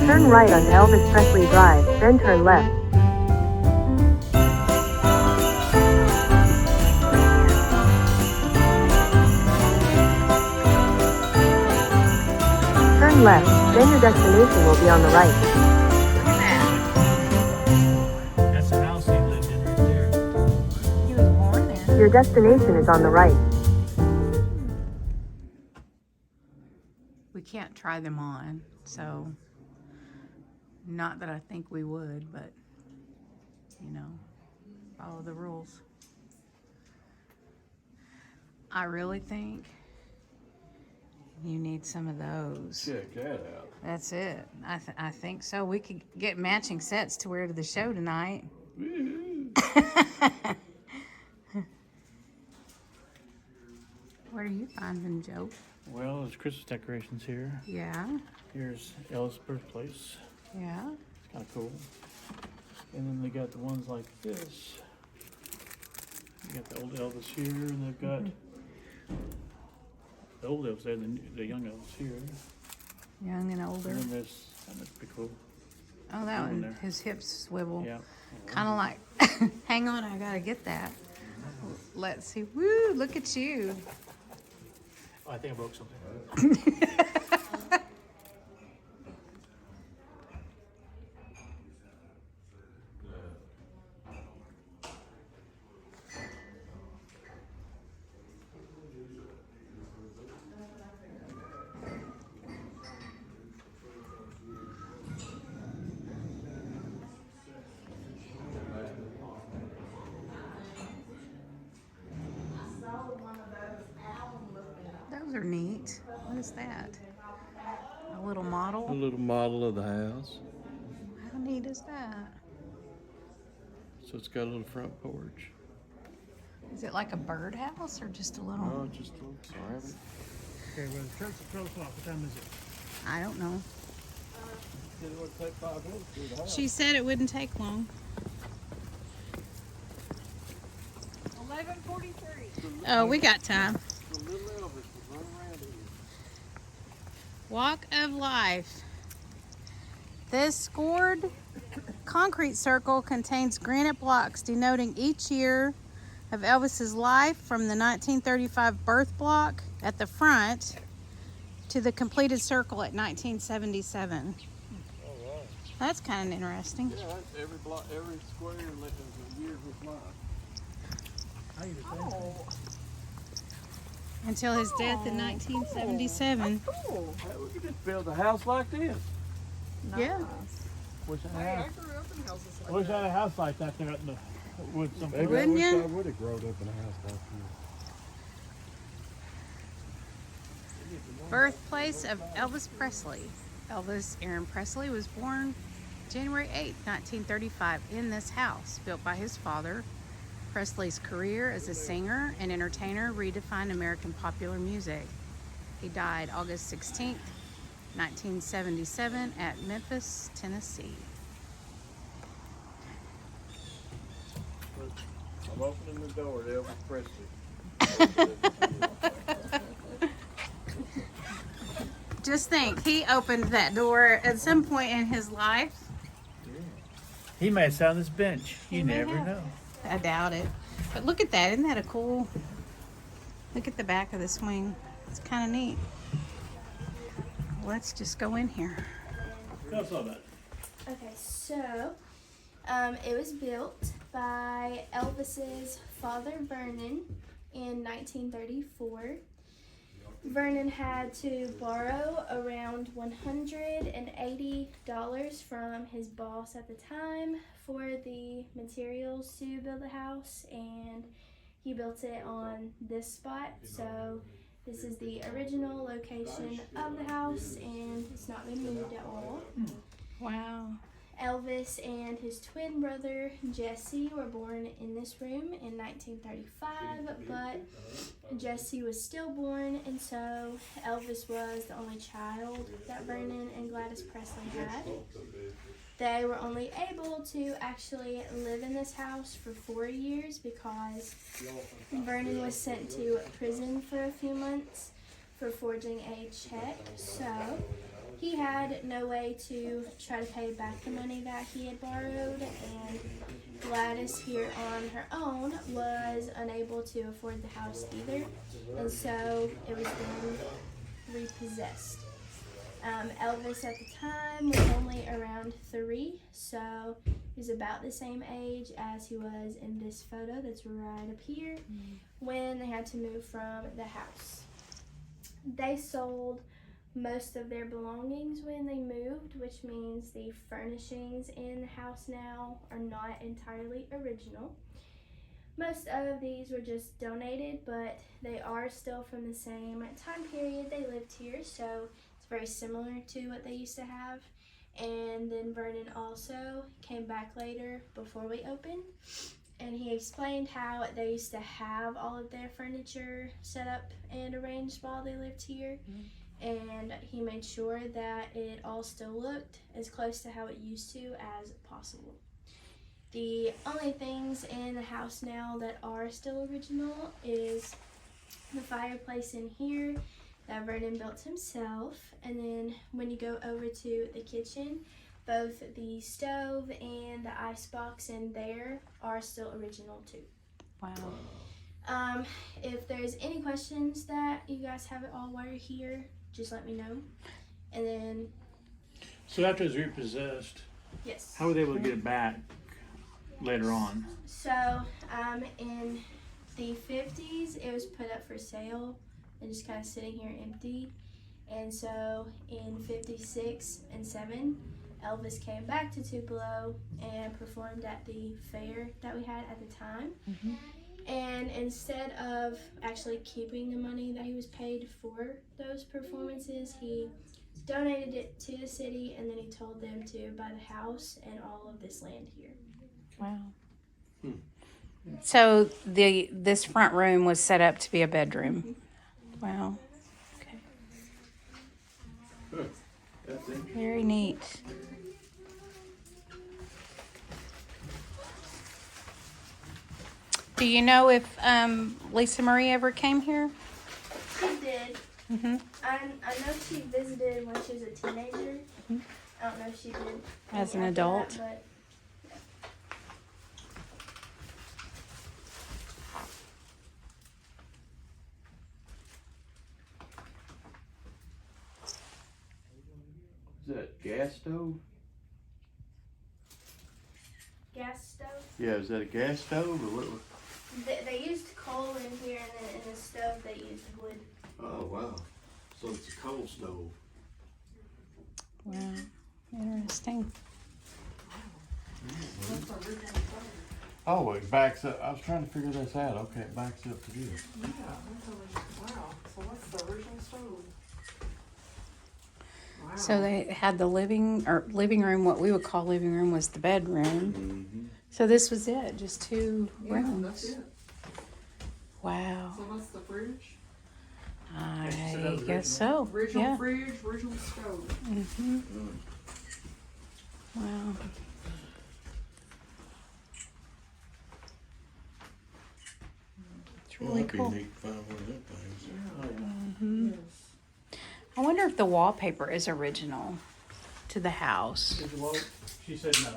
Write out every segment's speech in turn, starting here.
Turn right on Elvis Presley Drive, then turn left. Turn left, then your destination will be on the right. That's the house he lived in right there. He was born there. Your destination is on the right. We can't try them on, so not that I think we would, but you know, follow the rules. I really think you need some of those. Check that out. That's it. I think so. We could get matching sets to wear to the show tonight. What are you finding, Joe? Well, there's Christmas decorations here. Yeah, Here's Elvis' birthplace. yeah. It's kind of cool. And then they got the ones like this. You got the old Elvis here, and they've got the old Elvis there, and the young Elvis here. Young and older. And then this, that must be cool. Oh, that in one. there. His hips swivel. Yeah. Kind of like, hang on, I gotta get that. Let's see. Woo, look at you. Oh, I think I broke something. Those are neat. What is that? A little model? A little model of the house. How neat is that? So it's got a little front porch. Is it like a birdhouse or just a little? Oh, just a little private. Okay, well, the church is 12 o'clock. What time is it? I don't know. It would take 5 minutes through the house. She said it wouldn't take long. 11:43. Oh, we got time. The little Elvis was running around here. Walk of life. This scored concrete circle contains granite blocks denoting each year of Elvis's life from the 1935 birth block at the front to the completed circle at 1977. All right. That's kind of interesting. Yeah, that's every block, every square is a year of his life. Until his death in 1977. Cool. Hey, we could just build a house like this. Yeah. Wish I Hey, had, I grew up in houses like wish I that. had a house like that there out in the woods Maybe somewhere. Wouldn't I wish ya? I would have grown up in a house like this. Birthplace of Elvis Presley. Elvis Aaron Presley was born January 8, 1935 in this house, built by his father. Presley's career as a singer and entertainer redefined American popular music. He died August 16, 1977 at Memphis, Tennessee. I'm opening the door to Elvis Presley. Just think, he opened that door at some point in his life. He might sit on this bench. You may never have. know. I doubt it. But look at that. Isn't that a cool... Look at the back of the swing. It's kind of neat. Let's just go in here. Tell us all about it. Okay, so it was built by Elvis's father Vernon in 1934. Vernon had to borrow around $180 from his boss at the time for the materials to build the house, and he built it on this spot. So this is the original location of the house, and it's not been moved at all. Wow. Elvis and his twin brother Jesse were born in this room in 1935, but Jesse was stillborn, and so Elvis was the only child that Vernon and Gladys Presley had. They were only able to actually live in this house for 4 years because Vernon was sent to prison for a few months for forging a check. So he had no way to try to pay back the money that he had borrowed, and Gladys here on her own was unable to afford the house either, and so it was then repossessed. Elvis at the time was only around 3, so he was about the same age as he was in this photo that's right up here when they had to move from the house. They sold most of their belongings when they moved, which means the furnishings in the house now are not entirely original. Most of these were just donated, but they are still from the same time period they lived here, so it's very similar to what they used to have. And then Vernon also came back later before we opened, and he explained how they used to have all of their furniture set up and arranged while they lived here. And he made sure that it all still looked as close to how it used to as possible. The only things in the house now that are still original is the fireplace in here that Vernon built himself, and then when you go over to the kitchen, both the stove and the icebox in there are still original too. Wow. If there's any questions that you guys have it all while you're here, just let me know. And then, So after it was repossessed, yes. how were they able to get it back later on? So, in the 50s, it was put up for sale and just kind of sitting here empty. And so, in 56 and 7, Elvis came back to Tupelo and performed at the fair that we had at the time. And instead of actually keeping the money that he was paid for those performances, he donated it to the city, and then he told them to buy the house and all of this land here. Wow. So this front room was set up to be a bedroom. Wow. Okay. Very neat. Do you know if Lisa Marie ever came here? She did. I know she visited when she was a teenager. I don't know if she did As an after adult? that, Is that gas stove? gas stove. Yeah, is that a gas stove or what? They used coal in here, and then in the stove they used wood. Oh, wow. So it's a coal stove. Wow. Interesting. Oh, it backs up. I was trying to figure this out. Okay, it backs up to this. Yeah, wow. So that's the original stove. Wow. So they had the living room. What we would call living room was the bedroom. So this was it, just 2 Yeah, rooms. that's it. Wow. So that's the fridge. I So that was guess so. Original Yeah. fridge, original stove. Wow. It's really cool. Neat to find one of them things. Yes. I wonder if the wallpaper is original to the house. Did you vote? She said no.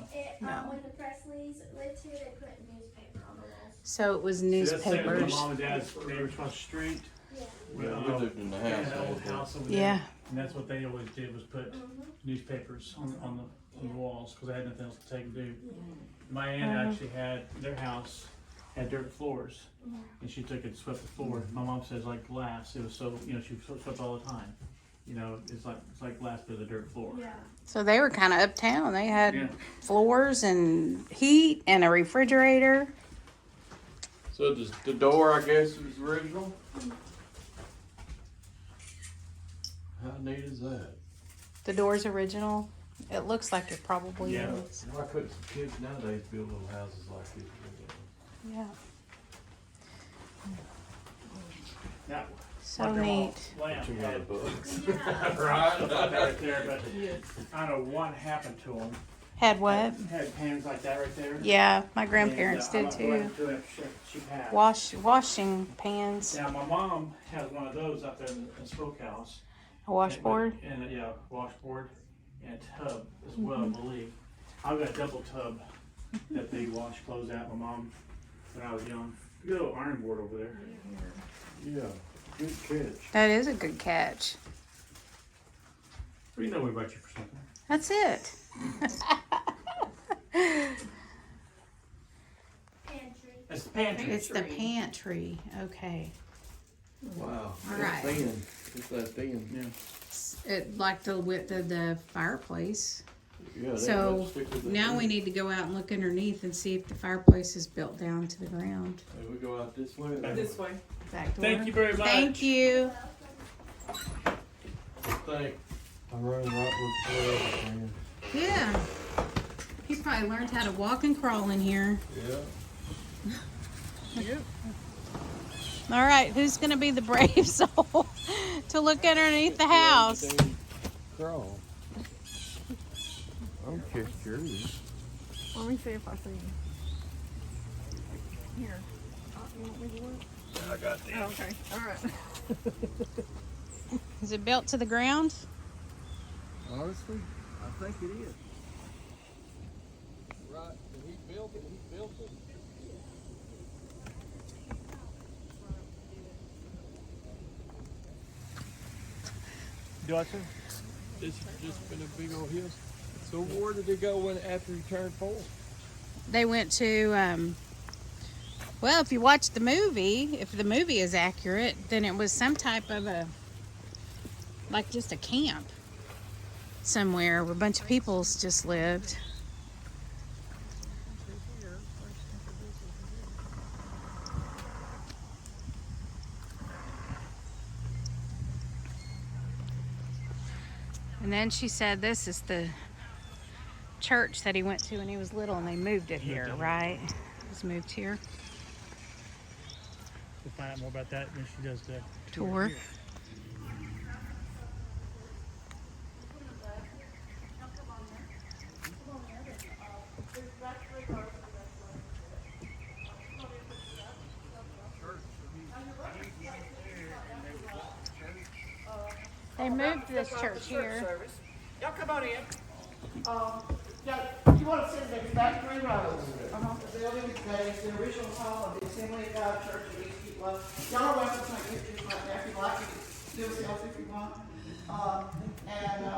When the Presleys lived here, they put newspaper on the walls. So it was See, that's the same as my newspapers. mom and dad's neighbors across the street. Yeah. Well, we lived in the They had house an all old the time. house over there. Yeah. And that's what they always did, was put newspapers on the walls, because they had nothing else to take and do. My aunt actually had, their house had dirt floors, and she took it and swept the floor. My mom says like glass. It was so, she swept all the time. It's like glass but a dirt floor. Yeah. So they were kind of uptown. They had Yeah. floors and heat and a refrigerator. So the door, I guess, is original? How neat is that? The door's original. It looks like it probably Yeah. is. Why couldn't some kids nowadays build little houses like this? Yeah. Now, So my grandma neat. Lamb Too had many bugs. right there, but I don't know what happened to them. Had what? Had pans like that right there. Yeah, my grandparents And, did I too. went to it, she passed. Washing pans. Now my mom has one of those up there in the smokehouse, A washboard? And yeah, washboard and a tub as well, I believe. I've got a double tub that they wash clothes out. My mom, when I was young. Good old iron board over there. Yeah, good catch. That is a good catch. Well, you know we brought you for something. That's it. Pantry. That's the pantry. It's the pantry. Okay. Wow. All right. Thin. It's that thin. Yeah. It like the width of the fireplace. Yeah, So stick with the now thin. we need to go out and look underneath and see if the fireplace is built down to the ground. Hey, we go out this way. This way. Back door. Thank you very much. Thank you. Thank. I'm running right with the Yeah. He probably learned how to walk and crawl in here. Yeah. All right, who's going to be the brave soul to look underneath the house? Crawl. I'm just curious. Let me see if I see him. Here. You want me to look? I got this. Oh, okay. All right. Is it built to the ground? Honestly, I think it is. Right, when he built it, he built it. Dawson? It's just been a big old hill. So where did it go when after he turned 4? They went to, well, if you watch the movie, if the movie is accurate, then it was some type of a, like just a camp somewhere where a bunch of peoples just lived. And then she said this is the church that he went to when he was little and they moved it here, right? It was moved here. We'll find out more about that when she does the Tour. here. They moved this church here. Y'all come on in. Yeah, you want to see the back 3 rows. The building is the original home of the Assembly of God Church of East Tupelo. Y'all are welcome to take pictures right now if you like. You can do a selfie if you want.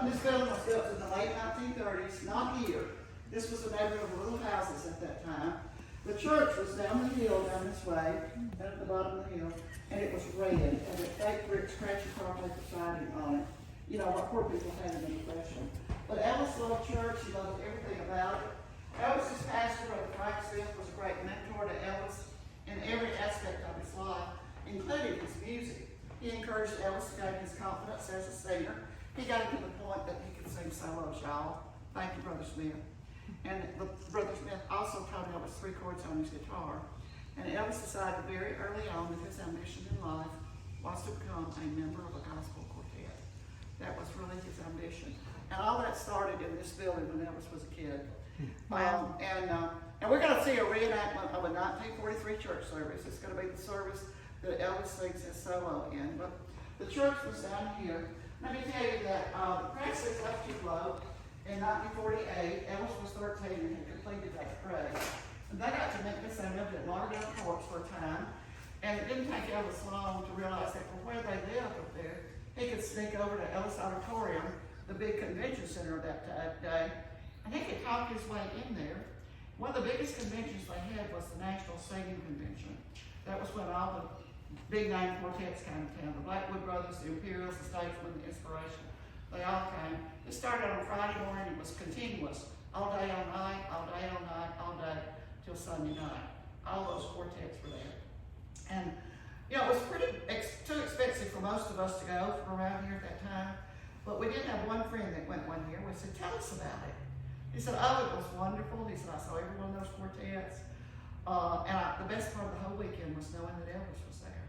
This building was built in the late 1930s, not here. This was a neighborhood of little houses at that time. The church was down the hill, down this way, down at the bottom of the hill, and it was red, and it fake brick scratchy carpet siding on it. You know, what poor people had in the Depression. But Elvis loved church, he loved everything about it. Elvis's pastor, Brother Frank Smith, was a great mentor to Elvis in every aspect of his life, including his music. He encouraged Elvis to gain his confidence as a singer. He got him to the point that he could sing solos, y'all. Thank you, Brother Smith. And Brother Smith also taught Elvis 3 chords on his guitar. And Elvis decided very early on that his ambition in life was to become a member of a gospel quartet. That was really his ambition. And all that started in this building when Elvis was a kid. Wow. And we're going to see a reenactment of a 1943 church service. It's going to be the service that Elvis sings his solo in. But the church was down here. Let me tell you that the Presley left Tupelo in 1948. Elvis was 13 and had completed that grade. And they got to Memphis and lived at Lauderdale Court for a time. And it didn't take Elvis long to realize that from where they lived up there, he could sneak over to Ellis Auditorium, the big convention center of that day, and he could talk his way in there. One of the biggest conventions they had was the National Singing Convention. That was when all the big name quartets came to town. The Blackwood Brothers, the Imperials, the Statesmen, the Inspiration, they all came. It started on Friday morning, it was continuous. All day, all night, all day, all night, all day, till Sunday night. All those quartets were there. And, you know, it was too expensive for most of us to go from around here at that time. But we did have one friend that went one year. We said, tell us about it. He said, oh, it was wonderful. He said, I saw every one of those quartets. The best part of the whole weekend was knowing that Elvis was there.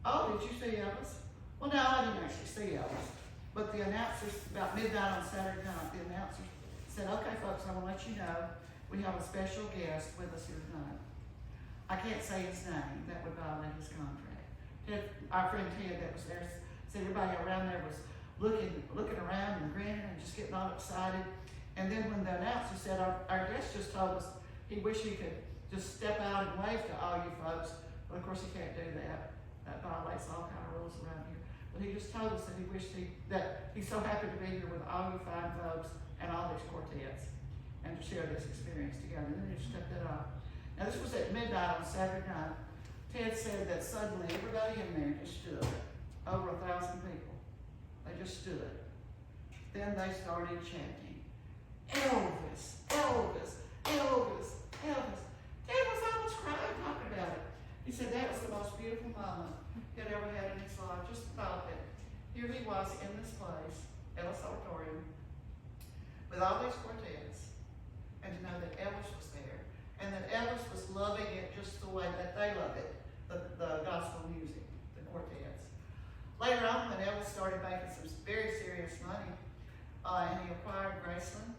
Oh, did you see Elvis? Well, no, I didn't actually see Elvis. But the announcers, about midnight on Saturday night, the announcers said, okay, folks, I want to let you know we have a special guest with us here tonight. I can't say his name. That would violate his contract. Our friend Ted that was there Said everybody around there was looking around and grinning and just getting all excited. And then when the announcer said, our guest just told us he wished he could just step out and wave to all you folks. But of course he can't do that. That violates all kind of rules around here. But he just told us that he wished that he's so happy to be here with all you fine folks and all these quartets and to share this experience together. And then he stepped it up. Now this was at midnight on Saturday night. Ted said that suddenly everybody in there just stood. Over 1,000 people. They just stood. Then they started chanting, Elvis, Elvis, Elvis, Elvis. Ted was almost crying talking about it. He said that was the most beautiful moment he had ever had in his life. Just thought that here he was in this place, Ellis Auditorium, with all these quartets, and to know that Elvis was there, and that Elvis was loving it just the way that they love it, the gospel music, the quartets. Later on, when Elvis started making some very serious money, and he acquired Graceland,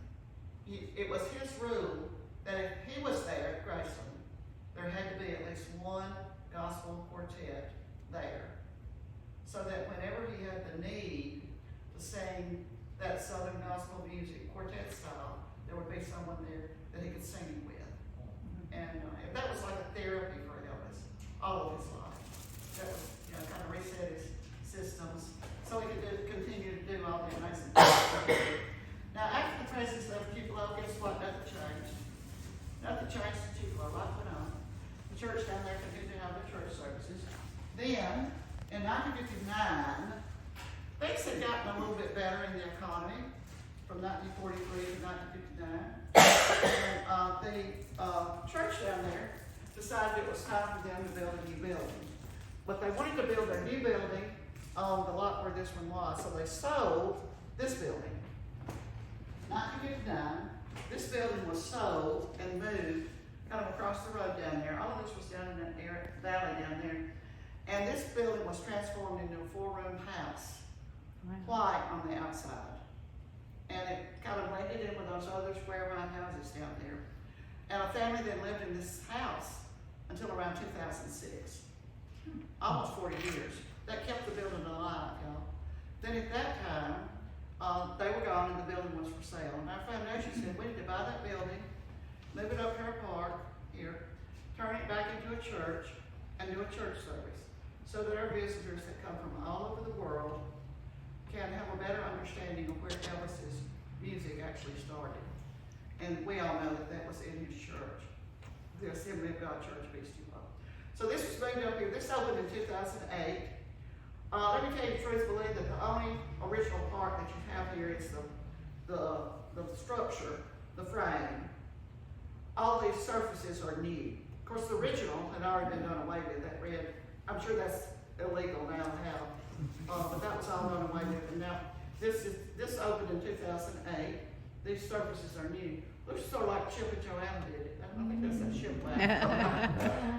it was his rule that if he was there at Graceland, there had to be at least one gospel quartet there. So that whenever he had the need to sing that Southern gospel music, quartet style, there would be someone there that he could sing it with. And that was like a therapy for Elvis all of his life. That was, kind of reset his systems so he could continue to do all the amazing things. Now, after the Presleys left Tupelo, guess what? Nothing changed. Nothing changed in Tupelo. Life went on. The church down there continued to have their church services. Then, in 1959, things had gotten a little bit better in the economy from 1943 to 1959. And the church down there decided it was time for them to build a new building. But they wanted to build their new building on the lot where this one was, so they sold this building. 1959, this building was sold and moved kind of across the road down there. All of this was down in that valley down there. And this building was transformed into a 4-room house, white on the outside. And it kind of blended in with those other square white houses down there. And a family that lived in this house until around 2006. Almost 40 years. That kept the building alive, y'all. Then at that time, they were gone and the building was for sale. And our foundation said, we need to buy that building, move it up to our park here, turn it back into a church, and do a church service. So that our visitors that come from all over the world can have a better understanding of where Elvis's music actually started. And we all know that that was in his church, the Assembly of God Church, Beast Tupelo. So this was moved up here. This opened in 2008. Let me tell you the truth, believe that the only original part that you have here is the structure, the frame. All these surfaces are new. Of course, the original had already been done away with. That red, I'm sure that's illegal now to have, but that was all done away with. And now this opened in 2008. These surfaces are new. Looks sort of like Chip and Joanna did it. I think that's that shipwreck.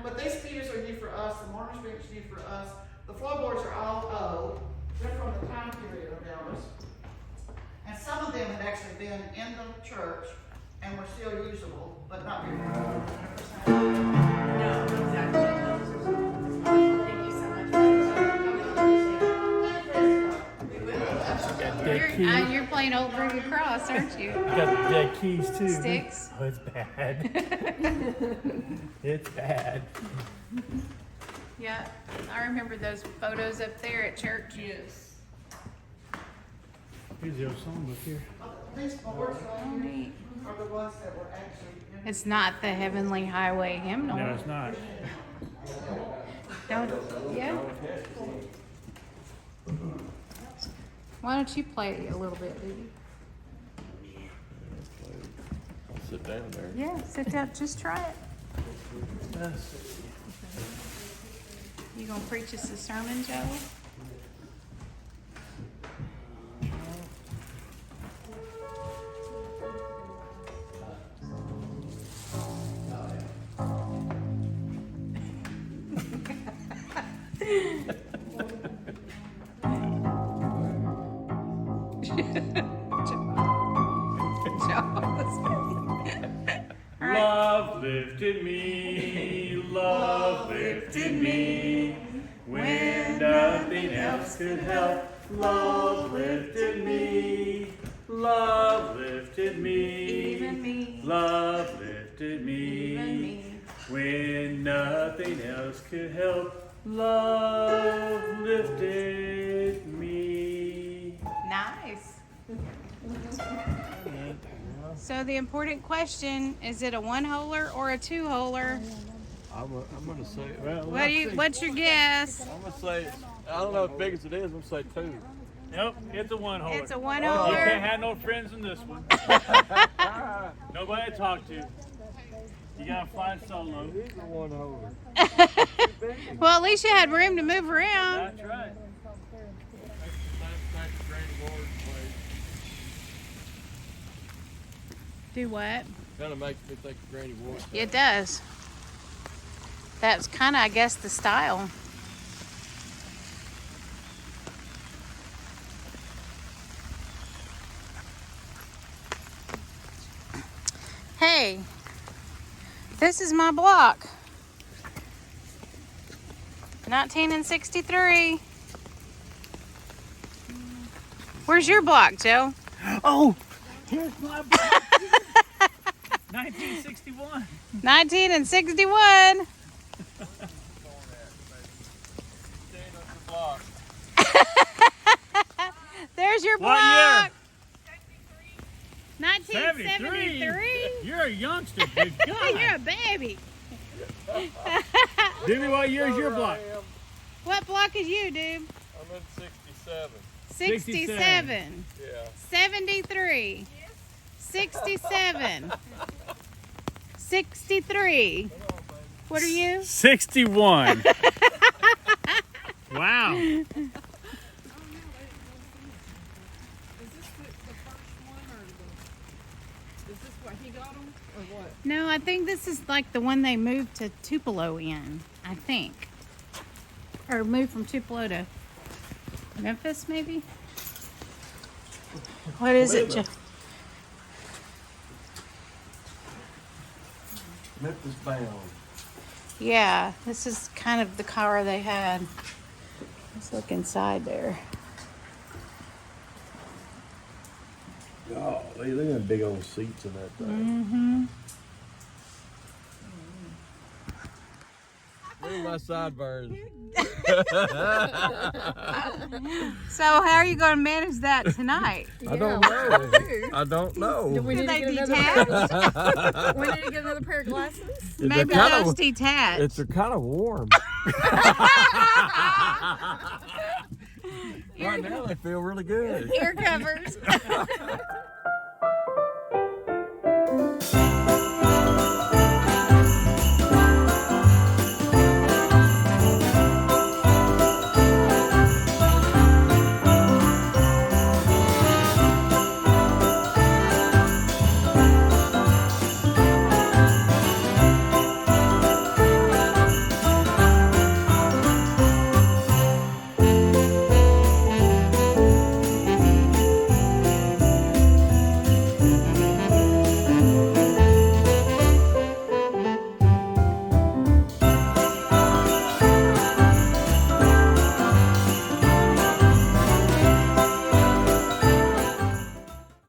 But these pews are new for us. The mourner's bench is new for us. The floorboards are all old. They're from the time period of Elvis. And some of them had actually been in the church and were still usable, but not very much. No, exactly. Thank you so much. You're playing Old Ruby Cross, aren't you? Got dead keys too. Sticks. Oh, it's bad. It's bad. Yeah, I remember those photos up there at church. Yes. Here's the old songbook here. These boards right Oh, here neat. are the ones that were actually in It's not the Heavenly Highway hymnal. No, it's not. No, yeah. Why don't you play a little bit, Dee? I'll sit down there. Yeah, sit down. Just try it. You gonna preach us a sermon, Joe? Love lifted me, love lifted me, when when nothing else could help. Love lifted me. Love lifted me. Even me. Love lifted me. Even me. When nothing else could help. Love lifted me. Nice. So the important question, is it a one-holer or a two-holer? I'm gonna say, well, What's your guess? I'm gonna say, I don't know as big as it is, I'm gonna say 2. Nope, it's a one holder. It's a You one-holer. can't have no friends in this one. Nobody to talk to. You gotta fly solo. He's a 1 holder. Well, at least you had room to move around. That's right. Do what? Kind of makes me think of Granny Ward. It does. That's kind of, I guess, the style. Hey, this is my block. 1963. Where's your block, Joe? Oh, here's my book. 1961. 1961. There's your What block. year? 1973. You're a youngster, big guy. You're a baby. Do me, what year is your block? What block is you, dude? I'm in 67. 67. Yeah. 73. 67. 63. What are you? 61. Wow. Is this the first one, or is this what he got them, or what? No, I think this is like the one they moved to Tupelo in, I think. Or moved from Tupelo to Memphis, maybe? What is it, Joe? Memphis bound. Yeah, this is kind of the car they had. Let's look inside there. Oh, look at them big old seats in that thing. Mm-hmm. Look at my sideburns. So how are you going to manage that tonight? I don't know. I don't know. Do we Do need to they get another detach? we need to get another pair of glasses? Maybe They're those detach. they're kind of warm. Right now they feel really good. Ear covers.